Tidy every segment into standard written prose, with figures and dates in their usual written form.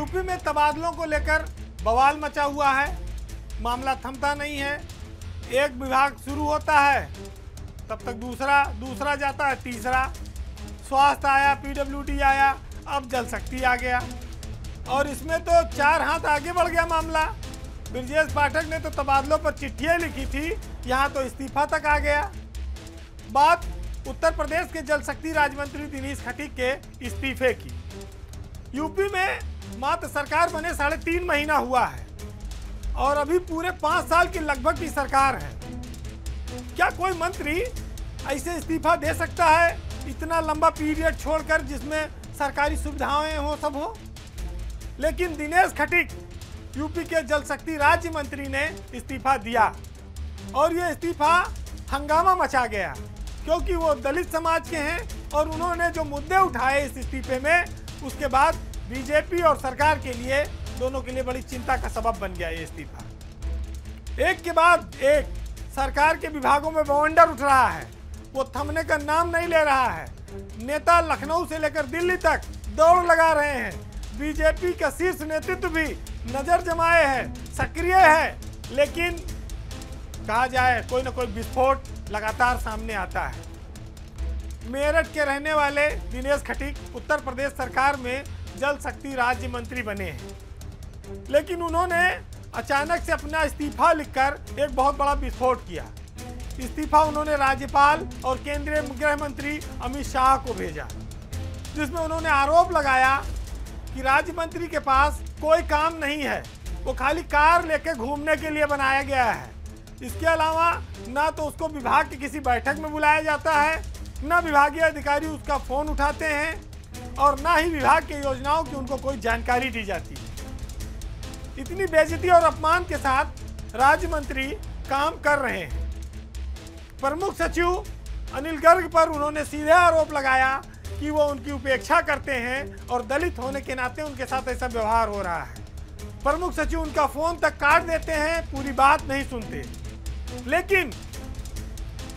UP में तबादलों को लेकर बवाल मचा हुआ है। मामला थमता नहीं है। एक विभाग शुरू होता है तब तक दूसरा जाता है, तीसरा। स्वास्थ्य आया, पीडब्ल्यूडी आया, अब जल शक्ति आ गया और इसमें तो 4 हाथ आगे बढ़ गया मामला। ब्रजेश पाठक ने तो तबादलों पर चिट्ठियाँ लिखी थी, यहाँ तो इस्तीफा तक आ गया। बात उत्तर प्रदेश के जल शक्ति राज्य मंत्री दिनेश खटीक के इस्तीफे की। यूपी में मात्र सरकार बने 3.5 महीना हुआ है और अभी पूरे 5 साल की लगभग की सरकार है। क्या कोई मंत्री ऐसे इस्तीफा दे सकता है इतना लंबा पीरियड छोड़कर जिसमें सरकारी सुविधाएं हो, सब हो? लेकिन दिनेश खटीक यूपी के जल शक्ति राज्य मंत्री ने इस्तीफा दिया और ये इस्तीफा हंगामा मचा गया क्योंकि वो दलित समाज के हैं और उन्होंने जो मुद्दे उठाए इस इस्तीफे में, उसके बाद बीजेपी और सरकार के लिए, दोनों के लिए बड़ी चिंता का सबब बन गया ये इस्तीफा। एक के बाद एक सरकार के विभागों में बवंडर उठ रहा है, वो थमने का नाम नहीं ले रहा है। नेता लखनऊ से लेकर दिल्ली तक दौड़ लगा रहे हैं। बीजेपी का शीर्ष नेतृत्व भी नजर जमाए है, सक्रिय है, लेकिन कहा जाए कोई ना कोई विस्फोट लगातार सामने आता है। मेरठ के रहने वाले दिनेश खटीक उत्तर प्रदेश सरकार में जल शक्ति राज्य मंत्री बने हैं, लेकिन उन्होंने अचानक से अपना इस्तीफा लिखकर एक बहुत बड़ा विस्फोट किया। इस्तीफा उन्होंने राज्यपाल और केंद्रीय गृह मंत्री अमित शाह को भेजा, जिसमें उन्होंने आरोप लगाया कि राज्य मंत्री के पास कोई काम नहीं है, वो खाली कार लेके घूमने के लिए बनाया गया है। इसके अलावा ना तो उसको विभाग की किसी बैठक में बुलाया जाता है, ना विभागीय अधिकारी उसका फोन उठाते हैं और ना ही विभाग की योजनाओं की उनको कोई जानकारी दी जाती है। इतनी बेइज्जती और अपमान के साथ राज्य मंत्री काम कर रहे हैं। प्रमुख सचिव अनिल गर्ग पर उन्होंने सीधे आरोप लगाया कि वो उनकी उपेक्षा करते हैं और दलित होने के नाते उनके साथ ऐसा व्यवहार हो रहा है। प्रमुख सचिव उनका फोन तक काट देते हैं, पूरी बात नहीं सुनते। लेकिन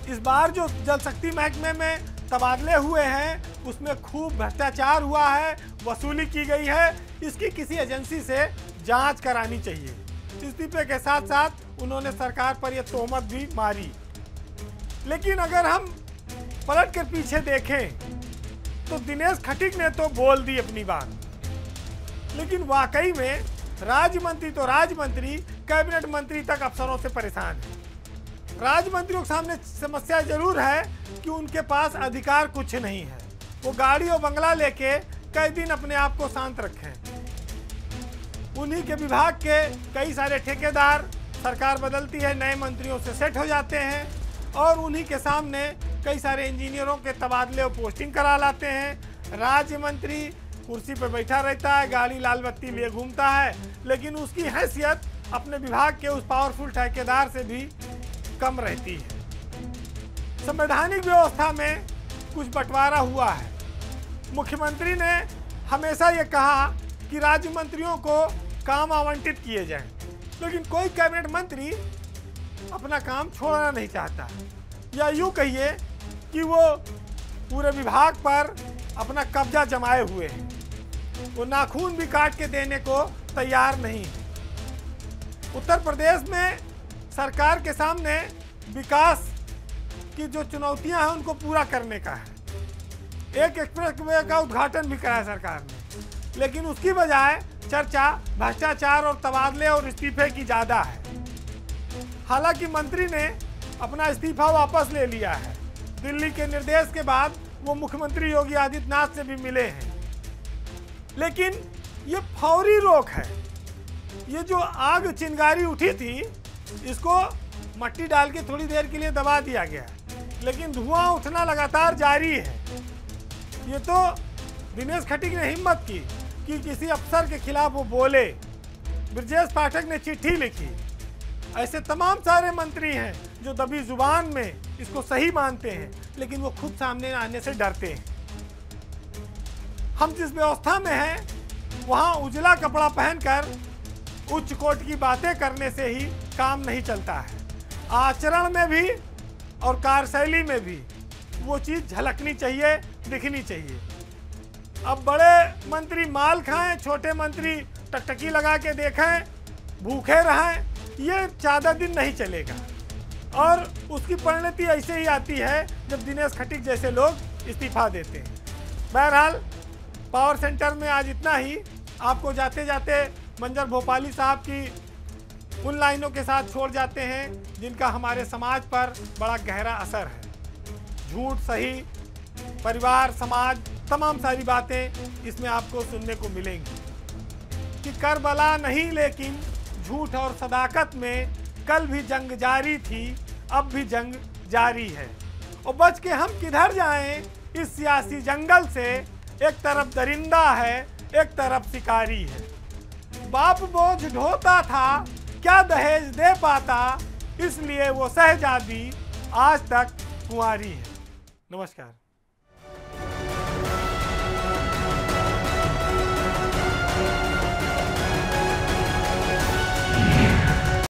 इस बार जो जल शक्ति महकमे में तबादले हुए हैं उसमें खूब भ्रष्टाचार हुआ है, वसूली की गई है। इसकी किसी एजेंसी से जांच करानी चाहिए। इस्तीफे के साथ साथ उन्होंने सरकार पर यह तोहमत भी मारी। लेकिन अगर हम पलट कर पीछे देखें तो दिनेश खटीक ने तो बोल दी अपनी बात, लेकिन वाकई में राज्य मंत्री तो राज्य मंत्री, कैबिनेट मंत्री तक अफसरों से परेशान है। राज्य मंत्रियों के सामने समस्या जरूर है कि उनके पास अधिकार कुछ नहीं है। वो गाड़ी और बंगला लेके कई दिन अपने आप को शांत रखें। उन्हीं के विभाग के कई सारे ठेकेदार, सरकार बदलती है, नए मंत्रियों से सेट हो जाते हैं और उन्हीं के सामने कई सारे इंजीनियरों के तबादले और पोस्टिंग करा लाते हैं। राज्य मंत्री कुर्सी पर बैठा रहता है, गाड़ी लाल बत्ती लिए घूमता है, लेकिन उसकी हैसियत अपने विभाग के उस पावरफुल ठेकेदार से भी कम रहती है। संवैधानिक व्यवस्था में कुछ बंटवारा हुआ है। मुख्यमंत्री ने हमेशा ये कहा कि राज्य मंत्रियों को काम आवंटित किए जाएं, लेकिन कोई कैबिनेट मंत्री अपना काम छोड़ना नहीं चाहता, या यूँ कहिए कि वो पूरे विभाग पर अपना कब्जा जमाए हुए हैं। वो नाखून भी काट के देने को तैयार नहीं है। उत्तर प्रदेश में सरकार के सामने विकास की जो चुनौतियां हैं उनको पूरा करने का है। एक एक्सप्रेस वे का उद्घाटन भी कराया सरकार ने, लेकिन उसकी बजाय चर्चा भ्रष्टाचार और तबादले और इस्तीफे की ज़्यादा है। हालांकि मंत्री ने अपना इस्तीफा वापस ले लिया है। दिल्ली के निर्देश के बाद वो मुख्यमंत्री योगी आदित्यनाथ से भी मिले हैं, लेकिन ये फौरी रोक है। ये जो आग चिंगारी उठी थी इसको मट्टी डाल के थोड़ी देर के लिए दबा दिया गया, लेकिन धुआं उठना लगातार जारी है। ये तो दिनेश खटीक ने हिम्मत की कि किसी अफसर के खिलाफ वो बोले। ब्रजेश पाठक ने चिट्ठी लिखी। ऐसे तमाम सारे मंत्री हैं जो दबी जुबान में इसको सही मानते हैं, लेकिन वो खुद सामने आने से डरते हैं। हम जिस व्यवस्था में हैं वहाँ उजला कपड़ा पहनकर उच्च कोट की बातें करने से ही काम नहीं चलता है। आचरण में भी और कार्यशैली में भी वो चीज़ झलकनी चाहिए, दिखनी चाहिए। अब बड़े मंत्री माल खाएं, छोटे मंत्री टकटकी लगा के देखें, भूखे रहें, ये ज़्यादा दिन नहीं चलेगा। और उसकी परिणति ऐसे ही आती है जब दिनेश खटीक जैसे लोग इस्तीफा देते हैं। बहरहाल पावर सेंटर में आज इतना ही। आपको जाते जाते मंजर भोपाली साहब की उन लाइनों के साथ छोड़ जाते हैं जिनका हमारे समाज पर बड़ा गहरा असर है। झूठ सही, परिवार, समाज, तमाम सारी बातें इसमें आपको सुनने को मिलेंगी कि करबला नहीं लेकिन झूठ और सदाकत में कल भी जंग जारी थी, अब भी जंग जारी है। और बच के हम किधर जाएं इस सियासी जंगल से? एक तरफ दरिंदा है, एक तरफ शिकारी है। बाप बोझ ढोता था, क्या दहेज दे पाता, इसलिए वो शहजादी आज तक कुंवारी है। नमस्कार।